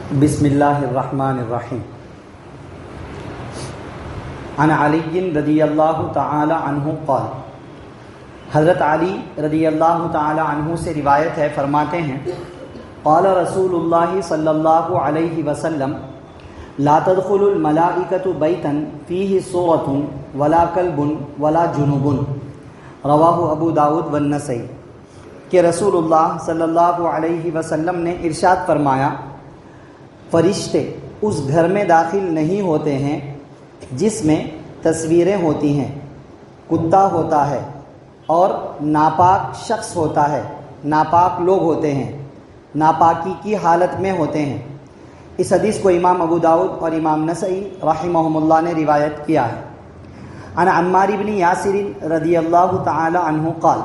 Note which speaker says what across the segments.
Speaker 1: بسم اللہ الرحمن الرحیم۔ عن علی رضی اللہ تعالی عنہ قال، حضرت علی رضی اللہ تعالی عنہ سے روایت ہے، فرماتے ہیں قال رسول اللہ صلی اللہ علیہ وسلم لا تدخل الملائکۃ بیتا فیہ صورۃ ولا کلب ولا جنوب، رواہ ابو داؤد والنسائی، کہ رسول اللہ صلی اللہ علیہ وسلم نے ارشاد فرمایا فرشتے اس گھر میں داخل نہیں ہوتے ہیں جس میں تصویریں ہوتی ہیں، کتا ہوتا ہے اور ناپاک شخص ہوتا ہے، ناپاک لوگ ہوتے ہیں، ناپاکی کی حالت میں ہوتے ہیں۔ اس حدیث کو امام ابو داؤد اور امام نسائی رحمہم اللہ نے روایت کیا ہے۔ عن عمار بن یاسر رضی اللہ تعالی عنہ قال،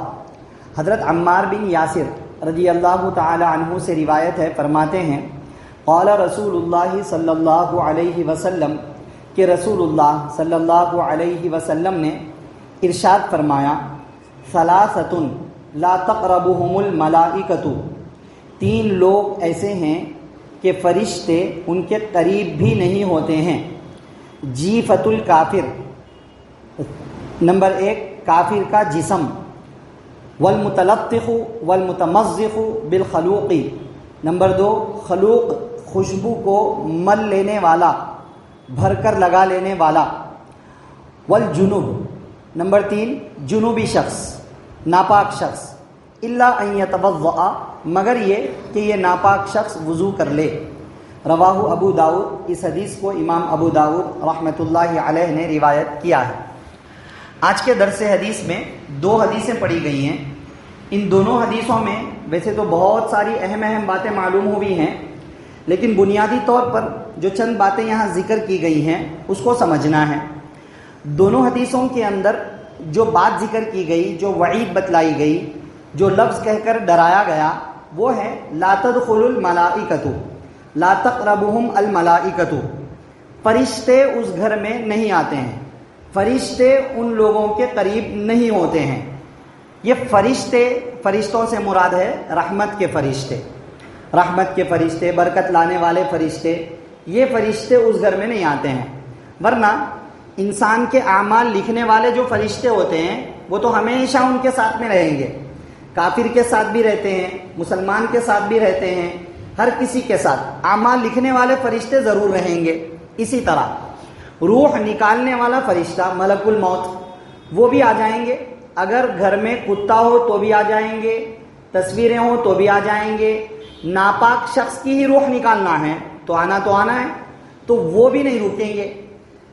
Speaker 1: حضرت عمار بن یاسر رضی اللہ تعالی عنہ سے روایت ہے، فرماتے ہیں قال رسول اللہ صلی اللہ علیہ وسلم، کہ رسول اللہ صلی اللہ علیہ وسلم نے ارشاد فرمایا ثلاثۃ لا تقربهم الملائکۃ، تین لوگ ایسے ہیں کہ فرشتے ان کے قریب بھی نہیں ہوتے ہیں۔ جیفۃ الکافر، نمبر 1 کافر کا جسم، والمتلطخ والمتمزق بالخلوق، نمبر 2 خلوق خوشبو کو مل لینے والا، بھر کر لگا لینے والا، والجنوب، نمبر 3 جنوبی شخص، ناپاک شخص، الا ان یتوضأ، مگر یہ کہ یہ ناپاک شخص وضو کر لے۔ رواہ ابو داؤد، اس حدیث کو امام ابو داؤد رحمۃ اللہ علیہ نے روایت کیا ہے۔ آج کے درس حدیث میں 2 حدیثیں پڑھی گئی ہیں۔ ان دونوں حدیثوں میں ویسے تو بہت ساری اہم باتیں معلوم ہوئی ہیں، لیکن بنیادی طور پر جو چند باتیں یہاں ذکر کی گئی ہیں اس کو سمجھنا ہے۔ دونوں حدیثوں کے اندر جو بات ذکر کی گئی، جو وعید بتلائی گئی، جو لفظ کہہ کر ڈرایا گیا، وہ ہے لا تدخل الملائکۃ، لا تقربهم الملائکۃ، فرشتے اس گھر میں نہیں آتے ہیں، فرشتے ان لوگوں کے قریب نہیں ہوتے ہیں۔ یہ فرشتوں سے مراد ہے رحمت کے فرشتے، رحمت کے فرشتے، برکت لانے والے فرشتے، یہ فرشتے اس گھر میں نہیں آتے ہیں۔ ورنہ انسان کے اعمال لکھنے والے جو فرشتے ہوتے ہیں وہ تو ہمیشہ ان کے ساتھ میں رہیں گے، کافر کے ساتھ بھی رہتے ہیں، مسلمان کے ساتھ بھی رہتے ہیں، ہر کسی کے ساتھ اعمال لکھنے والے فرشتے ضرور رہیں گے۔ اسی طرح روح نکالنے والا فرشتہ ملک الموت، وہ بھی آ جائیں گے، اگر گھر میں کتا ہو تو بھی آ جائیں گے، تصویریں ہوں تو بھی آ جائیں گے، ناپاک شخص کی ہی روح نکالنا ہے تو آنا ہے، تو وہ بھی نہیں رکیں گے۔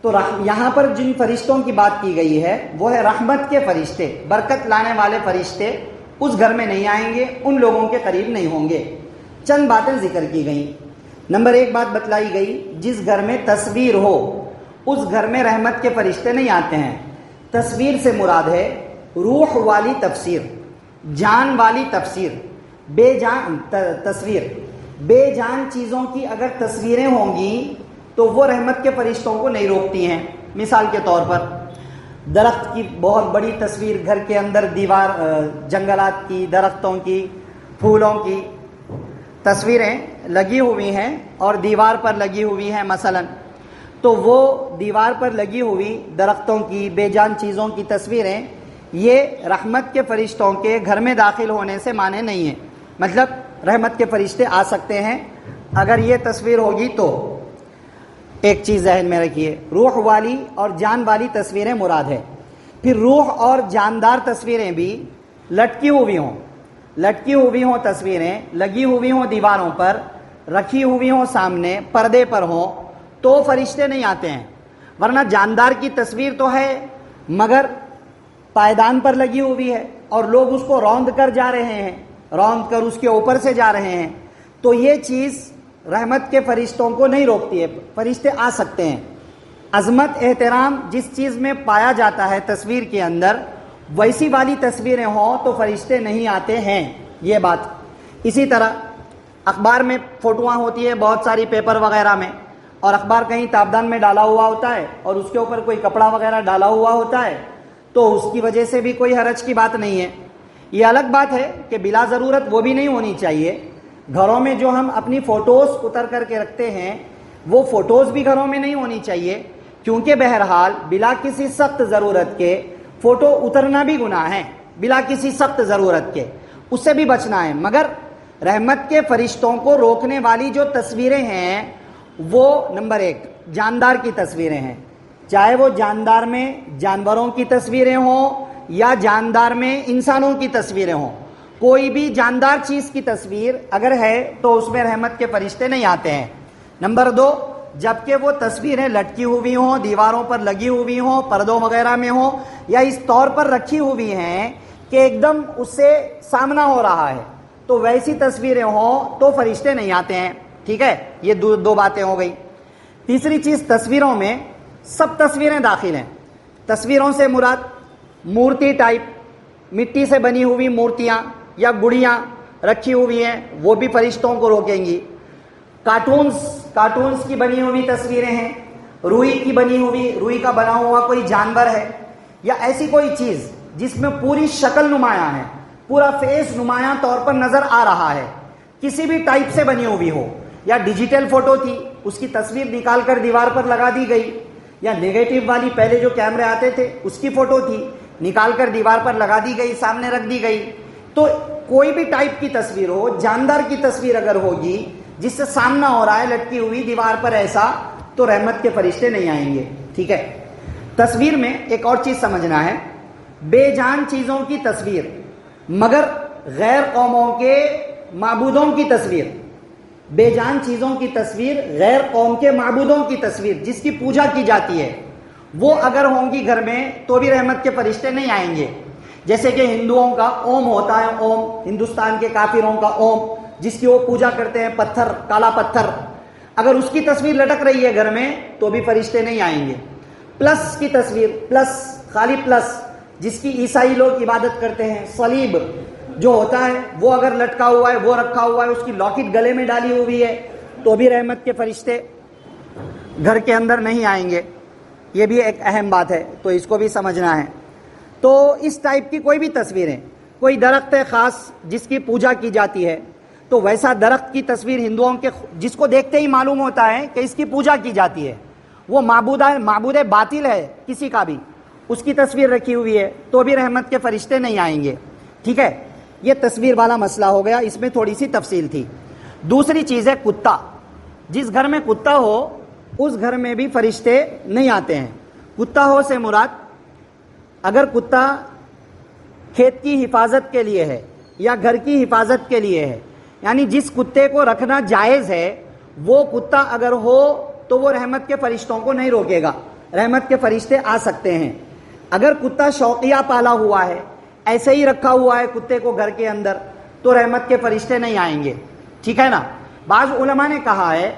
Speaker 1: تو یہاں پر جن فرشتوں کی بات کی گئی ہے وہ ہے رحمت کے فرشتے، برکت لانے والے فرشتے اس گھر میں نہیں آئیں گے، ان لوگوں کے قریب نہیں ہوں گے۔ چند باتیں ذکر کی گئیں۔ نمبر 1 بات بتلائی گئی، جس گھر میں تصویر ہو اس گھر میں رحمت کے فرشتے نہیں آتے ہیں۔ تصویر سے مراد ہے روح والی تفسیر، جان والی تفسیر، بے جان تصویر، بے جان چیزوں کی اگر تصویریں ہوں گی تو وہ رحمت کے فرشتوں کو نہیں روکتی ہیں۔ مثال کے طور پر درخت کی بہت بڑی تصویر گھر کے اندر، دیوار، جنگلات کی، درختوں کی، پھولوں کی تصویریں لگی ہوئی ہیں اور دیوار پر لگی ہوئی ہیں مثلا، تو وہ دیوار پر لگی ہوئی درختوں کی، بے جان چیزوں کی تصویریں یہ رحمت کے فرشتوں کے گھر میں داخل ہونے سے مانے نہیں ہیں۔ مطلب رحمت کے فرشتے آ سکتے ہیں اگر یہ تصویر ہوگی تو۔ ایک چیز ذہن میں رکھیے، روح والی اور جان والی تصویریں مراد ہے۔ پھر روح اور جاندار تصویریں بھی لٹکی ہوئی ہوں تصویریں لگی ہوئی ہوں دیواروں پر، رکھی ہوئی ہوں سامنے، پردے پر ہوں تو فرشتے نہیں آتے ہیں۔ ورنہ جاندار کی تصویر تو ہے مگر پائیدان پر لگی ہوئی ہے اور لوگ اس کو روند کر جا رہے ہیں، روند کر اس کے اوپر سے جا رہے ہیں، تو یہ چیز رحمت کے فرشتوں کو نہیں روکتی ہے، فرشتے آ سکتے ہیں۔ عظمت، احترام جس چیز میں پایا جاتا ہے تصویر کے اندر، ویسی والی تصویریں ہوں تو فرشتے نہیں آتے ہیں، یہ بات۔ اسی طرح اخبار میں فوٹوਆਂ ہوتی ہے بہت ساری، پیپر وغیرہ میں، اور اخبار کہیں تابدان میں ڈالا ہوا ہوتا ہے اور اس کے اوپر کوئی کپڑا وغیرہ ڈالا ہوا ہوتا ہے تو اس کی وجہ سے بھی کوئی حرج کی بات نہیں ہے۔ یہ الگ بات ہے کہ بلا ضرورت وہ بھی نہیں ہونی چاہیے، گھروں میں جو ہم اپنی فوٹوز اتر کر کے رکھتے ہیں وہ فوٹوز بھی گھروں میں نہیں ہونی چاہیے، کیونکہ بہرحال بلا کسی سخت ضرورت کے فوٹو اترنا بھی گناہ ہے، بلا کسی سخت ضرورت کے اس سے بھی بچنا ہے۔ مگر رحمت کے فرشتوں کو روکنے والی جو تصویریں ہیں وہ نمبر 1 جاندار کی تصویریں ہیں، چاہے وہ جاندار میں جانوروں کی تصویریں ہوں یا جاندار میں انسانوں کی تصویریں ہوں، کوئی بھی جاندار چیز کی تصویر اگر ہے تو اس میں رحمت کے فرشتے نہیں آتے ہیں۔ نمبر 2 جبکہ وہ تصویریں لٹکی ہوئی ہوں، دیواروں پر لگی ہوئی ہوں، پردوں وغیرہ میں ہوں، یا اس طور پر رکھی ہوئی ہیں کہ ایک دم اس سے سامنا ہو رہا ہے، تو ویسی تصویریں ہوں تو فرشتے نہیں آتے ہیں۔ ٹھیک ہے، یہ دو باتیں ہو گئی۔ تیسری چیز، تصویروں میں سب تصویریں داخل ہیں۔ تصویروں سے مراد مورتی ٹائپ، مٹی سے بنی ہوئی مورتیاں یا گڑیاں رکھی ہوئی ہیں، وہ بھی فرشتوں کو روکیں گی۔ کارٹونز کی بنی ہوئی تصویریں ہیں، روئی کا بنا ہوا کوئی جانور ہے، یا ایسی کوئی چیز جس میں پوری شکل نمایاں ہے، پورا فیس نمایاں طور پر نظر آ رہا ہے، کسی بھی ٹائپ سے بنی ہوئی ہو، یا ڈیجیٹل فوٹو تھی اس کی تصویر نکال کر دیوار پر لگا دی گئی، یا نیگیٹو والی پہلے جو کیمرے آتے تھے اس کی فوٹو تھی نکال کر دیوار پر لگا دی گئی، سامنے رکھ دی گئی، تو کوئی بھی ٹائپ کی تصویر ہو، جاندار کی تصویر اگر ہوگی جس سے سامنا ہو رہا ہے لٹکی ہوئی دیوار پر ایسا، تو رحمت کے فرشتے نہیں آئیں گے۔ ٹھیک ہے، تصویر میں ایک اور چیز سمجھنا ہے، بے جان چیزوں کی تصویر مگر غیر قوموں کے معبودوں کی تصویر، بے جان چیزوں کی تصویر، غیر قوم کے معبودوں کی تصویر جس کی پوجا کی جاتی ہے، وہ اگر ہوں گی گھر میں تو بھی رحمت کے فرشتے نہیں آئیں گے۔ جیسے کہ ہندوؤں کا اوم ہوتا ہے، اوم ہندوستان کے کافروں کا اوم جس کی وہ پوجا کرتے ہیں، پتھر، کالا پتھر، اگر اس کی تصویر لٹک رہی ہے گھر میں تو بھی فرشتے نہیں آئیں گے۔ پلس کی تصویر، پلس، خالی پلس، جس کی عیسائی لوگ عبادت کرتے ہیں، صلیب جو ہوتا ہے وہ اگر لٹکا ہوا ہے، وہ رکھا ہوا ہے، اس کی لاکٹ گلے میں ڈالی ہوئی ہے، تو بھی رحمت کے فرشتے گھر کے اندر نہیں آئیں گے۔ یہ بھی ایک اہم بات ہے، تو اس کو بھی سمجھنا ہے۔ تو اس ٹائپ کی کوئی بھی تصویریں، کوئی درخت ہے خاص جس کی پوجا کی جاتی ہے، تو ویسا درخت کی تصویر ہندوؤں کے جس کو دیکھتے ہی معلوم ہوتا ہے کہ اس کی پوجا کی جاتی ہے، وہ معبود باطل ہے کسی کا بھی، اس کی تصویر رکھی ہوئی ہے تو بھی رحمت کے فرشتے نہیں آئیں گے۔ ٹھیک ہے، یہ تصویر والا مسئلہ ہو گیا، اس میں تھوڑی سی تفصیل تھی۔ دوسری چیز ہے کتا، جس گھر میں کتا ہو اس گھر میں بھی فرشتے نہیں آتے ہیں۔ کتا ہو سے مراد اگر کتا کھیت کی حفاظت کے لیے ہے یا گھر کی حفاظت کے لیے ہے، یعنی جس کتے کو رکھنا جائز ہے وہ کتا اگر ہو تو وہ رحمت کے فرشتوں کو نہیں روکے گا، رحمت کے فرشتے آ سکتے ہیں۔ اگر کتا شوقیہ پالا ہوا ہے، ایسے ہی رکھا ہوا ہے کتے کو گھر کے اندر، تو رحمت کے فرشتے نہیں آئیں گے۔ ٹھیک ہے نا، بعض علماء نے کہا ہے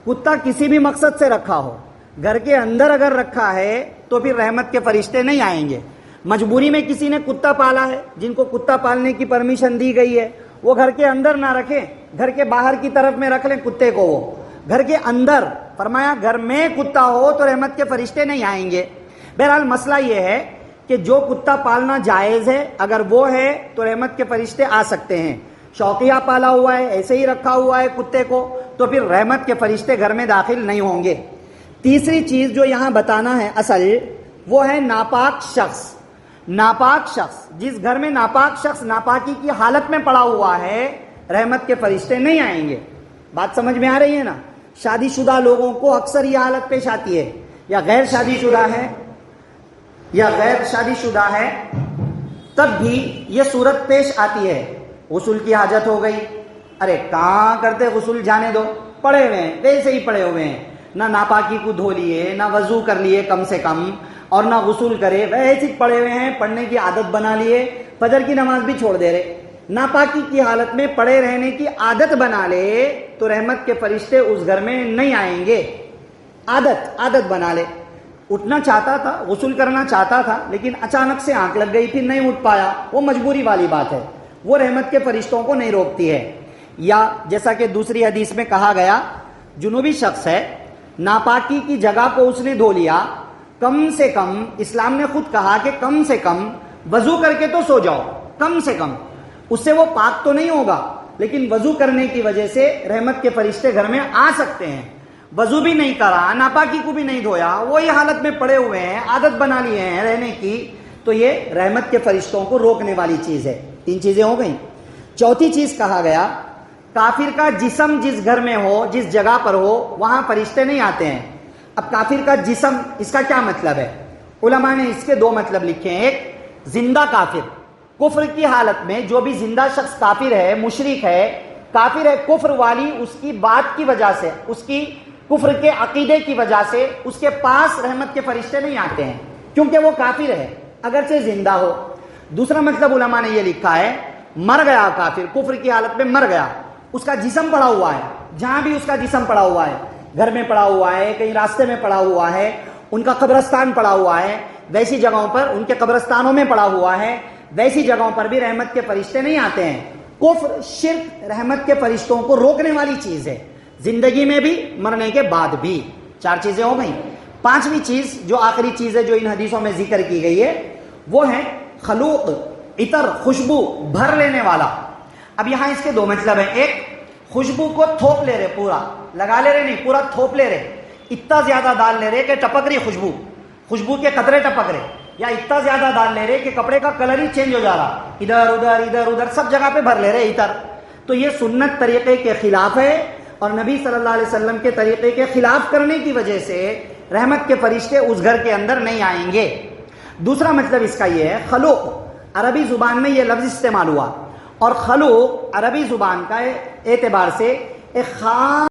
Speaker 1: کتا کسی بھی مقصد سے رکھا ہو، گھر کے اندر اگر رکھا ہے تو پھر رحمت کے فرشتے نہیں آئیں گے۔ مجبوری میں کسی نے کتا پالا ہے، جن کو کتا پالنے کی پرمیشن دی گئی ہے، وہ گھر کے اندر نہ رکھیں، گھر کے باہر کی طرف میں رکھ لیں کتے کو، وہ گھر کے اندر، فرمایا گھر میں کتا ہو تو رحمت کے فرشتے نہیں آئیں گے۔ بہرحال مسئلہ یہ ہے کہ جو کتا پالنا جائز ہے اگر وہ ہے تو رحمت کے فرشتے آ سکتے ہیں، شوقیہ پالا ہوا ہے، ایسے ہی رکھا ہوا ہے کتے کو، تو پھر رحمت کے فرشتے گھر میں داخل نہیں ہوں گے۔ تیسری چیز جو یہاں بتانا ہے اصل، وہ ہے ناپاک شخص۔ ناپاک شخص، جس گھر میں ناپاک شخص ناپاکی کی حالت میں پڑا ہوا ہے، رحمت کے فرشتے نہیں آئیں گے۔ بات سمجھ میں آ رہی ہے نا؟ شادی شدہ لوگوں کو اکثر یہ حالت پیش آتی ہے، یا غیر شادی شدہ ہے تب بھی یہ صورت پیش آتی ہے، غسل کی حاجت ہو گئی، ارے کہاں کرتے غسل، جانے دو، پڑے ہوئے ہیں، ویسے ہی پڑے ہوئے ہیں، نہ ناپاکی کو دھو لیے، نہ وضو کر لیے کم سے کم، اور نہ غسل کرے، ویسے ہی پڑے ہوئے ہیں، پڑھنے کی عادت بنا لیے، فجر کی نماز بھی چھوڑ دے رہے، ناپاکی کی حالت میں پڑے رہنے کی عادت بنا لے تو رحمت کے فرشتے اس گھر میں نہیں آئیں گے۔ عادت بنا لے، اٹھنا چاہتا تھا، غسل کرنا چاہتا تھا، لیکن اچانک سے آنکھ لگ گئی، پھر نہیں اٹھ پایا، وہ مجبوری والی بات ہے، وہ رحمت کے فرشتوں کو نہیں روکتی ہے۔ یا جیسا کہ دوسری حدیث میں کہا گیا، جنوبی شخص ہے، ناپاکی کی جگہ کو اس نے دھو لیا، کم سے کم اسلام نے خود کہا کہ کم سے کم وضو کر کے تو سو جاؤ، کم سے کم، اس سے وہ پاک تو نہیں ہوگا، لیکن وضو کرنے کی وجہ سے رحمت کے فرشتے گھر میں آ سکتے ہیں. وضو بھی نہیں کرا, ناپاکی کو بھی نہیں دھویا, وہی حالت میں پڑے ہوئے ہیں, عادت بنا لیے ہیں رہنے کی, تو یہ رحمت کے فرشتوں کو روکنے والی چیز ہے. 3 چیزیں ہو گئیں. چوتھی چیز کہا گیا کافر کا جسم جس گھر میں ہو, جس جگہ پر ہو, وہاں فرشتے نہیں آتے ہیں. اب کافر کا جسم, اس کا کیا مطلب ہے؟ علماء نے اس کے 2 مطلب لکھے ہیں. ایک, زندہ کافر, کفر کی حالت میں جو بھی زندہ شخص کافر ہے, مشرک ہے, کافر ہے, کفر والی اس کی بات کی وجہ سے, اس کی کفر کے عقیدے کی وجہ سے اس کے پاس رحمت کے فرشتے نہیں آتے ہیں, کیونکہ وہ کافر ہے اگرچہ زندہ ہو. دوسرا مطلب علماء نے یہ لکھا ہے, مر گیا کافر, کفر کی حالت میں مر گیا, اس کا جسم پڑا ہوا ہے, جہاں بھی اس کا جسم پڑا ہوا ہے, گھر میں پڑا ہوا ہے, کہیں راستے میں پڑا ہوا ہے, ان کا قبرستان پڑا ہوا ہے, ویسی جگہوں پر, ان کے قبرستانوں میں پڑا ہوا ہے, ویسی جگہوں پر بھی رحمت کے فرشتے نہیں آتے ہیں. کفر, شرک رحمت کے فرشتوں کو روکنے والی چیز ہے, زندگی میں بھی, مرنے کے بعد بھی. 4 چیزیں ہو گئیں. 5ویں چیز جو آخری چیز ہے جو ان حدیثوں میں ذکر کی گئی ہے, وہ ہے خلوق, عطر, خوشبو, بھر لینے والا. اب یہاں اس کے 2 مطلب ہیں. ایک, خوشبو کو تھوپ لے رہے, پورا لگا لے رہے نہیں, پورا تھوپ لے رہے, اتنا زیادہ ڈال لے رہے کہ ٹپک رہی خوشبو, خوشبو کے قطرے ٹپک رہے, یا اتنا زیادہ ڈال لے رہے کہ کپڑے کا کلر ہی چینج ہو جا رہا, ادھر ادھر سب جگہ پہ بھر لے رہے عطر. تو یہ سنت طریقے کے خلاف ہے, اور نبی صلی اللہ علیہ وسلم کے طریقے کے خلاف کرنے کی وجہ سے رحمت کے فرشتے اس گھر کے اندر نہیں آئیں گے. دوسرا مطلب اس کا یہ ہے, خلوق, عربی زبان میں یہ لفظ استعمال ہوا, اور خلوق عربی زبان کا اعتبار سے ایک خاص